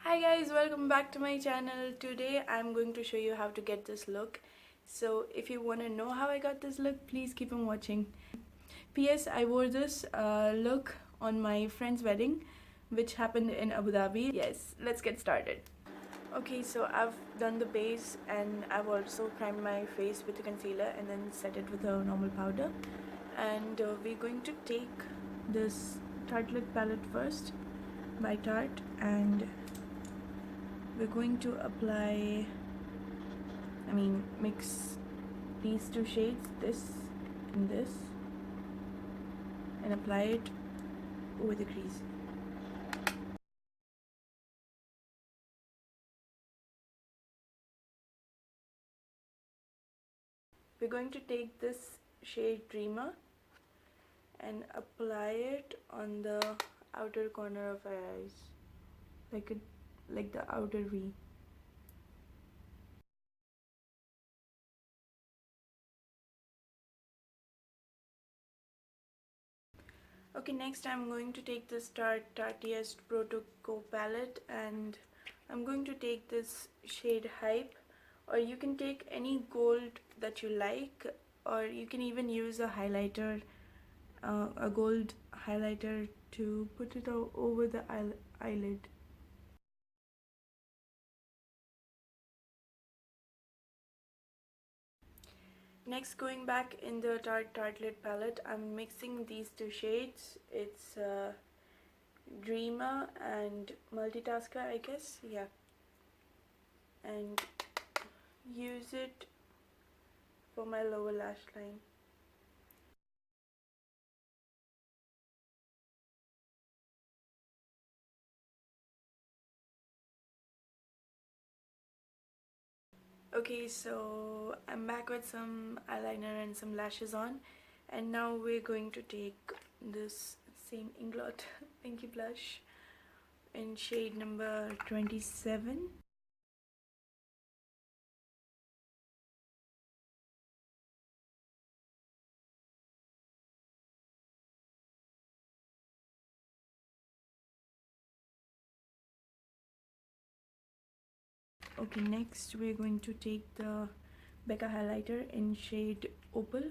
Hi guys, welcome back to my channel. Today I'm going to show you how to get this look. So if you want to know how I got this look, please keep on watching. P.S. I wore this look on my friend's wedding, which happened in Abu Dhabi. Yes, let's get started. Okay, so I've done the base and I've also primed my face with a concealer and then set it with a normal powder. And we're going to take this Tarte palette first by Tarte, and we're going to mix these two shades, this and this, and apply it over the crease. We're going to take this shade Dreamer and apply it on the outer corner of our eyes, like the outer V. Okay, next I'm going to take this Tarte Protocol palette and I'm going to take this shade Hype, or you can take any gold that you like, or you can even use a highlighter, a gold highlighter to put it over the eyelid. Next, going back in the Tarte palette, I'm mixing these two shades. It's Dreamer and Multitasker, I guess, yeah, and use it for my lower lash line. Okay, so I'm back with some eyeliner and some lashes on, and now we're going to take this same Inglot Pinky blush in shade number 27. Okay, next we're going to take the Becca highlighter in shade Opal.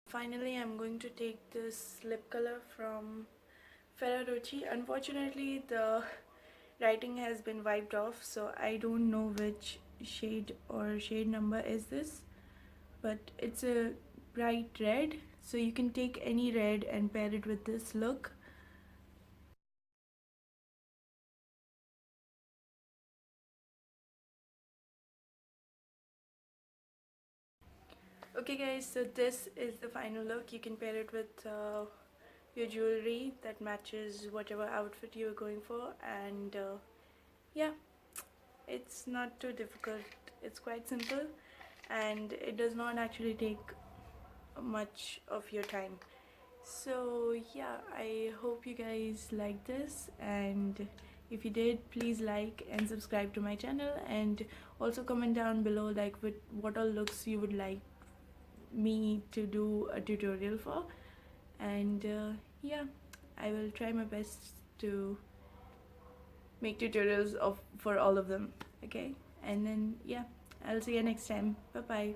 Finally, I'm going to take this lip color from Ferarrucci. Unfortunately, the writing has been wiped off, so I don't know which shade or shade number is this, but it's a bright red, so you can take any red and pair it with this look. Okay guys, so this is the final look. You can pair it with your jewelry that matches whatever outfit you're going for, and yeah, it's not too difficult. It's quite simple and it does not actually take much of your time. So yeah, I hope you guys like this, and if you did, please like and subscribe to my channel, and also comment down below like what all looks you would like me to do a tutorial for. And yeah, I will try my best to make tutorials for all of them. Okay, and then yeah, I'll see you next time. Bye bye.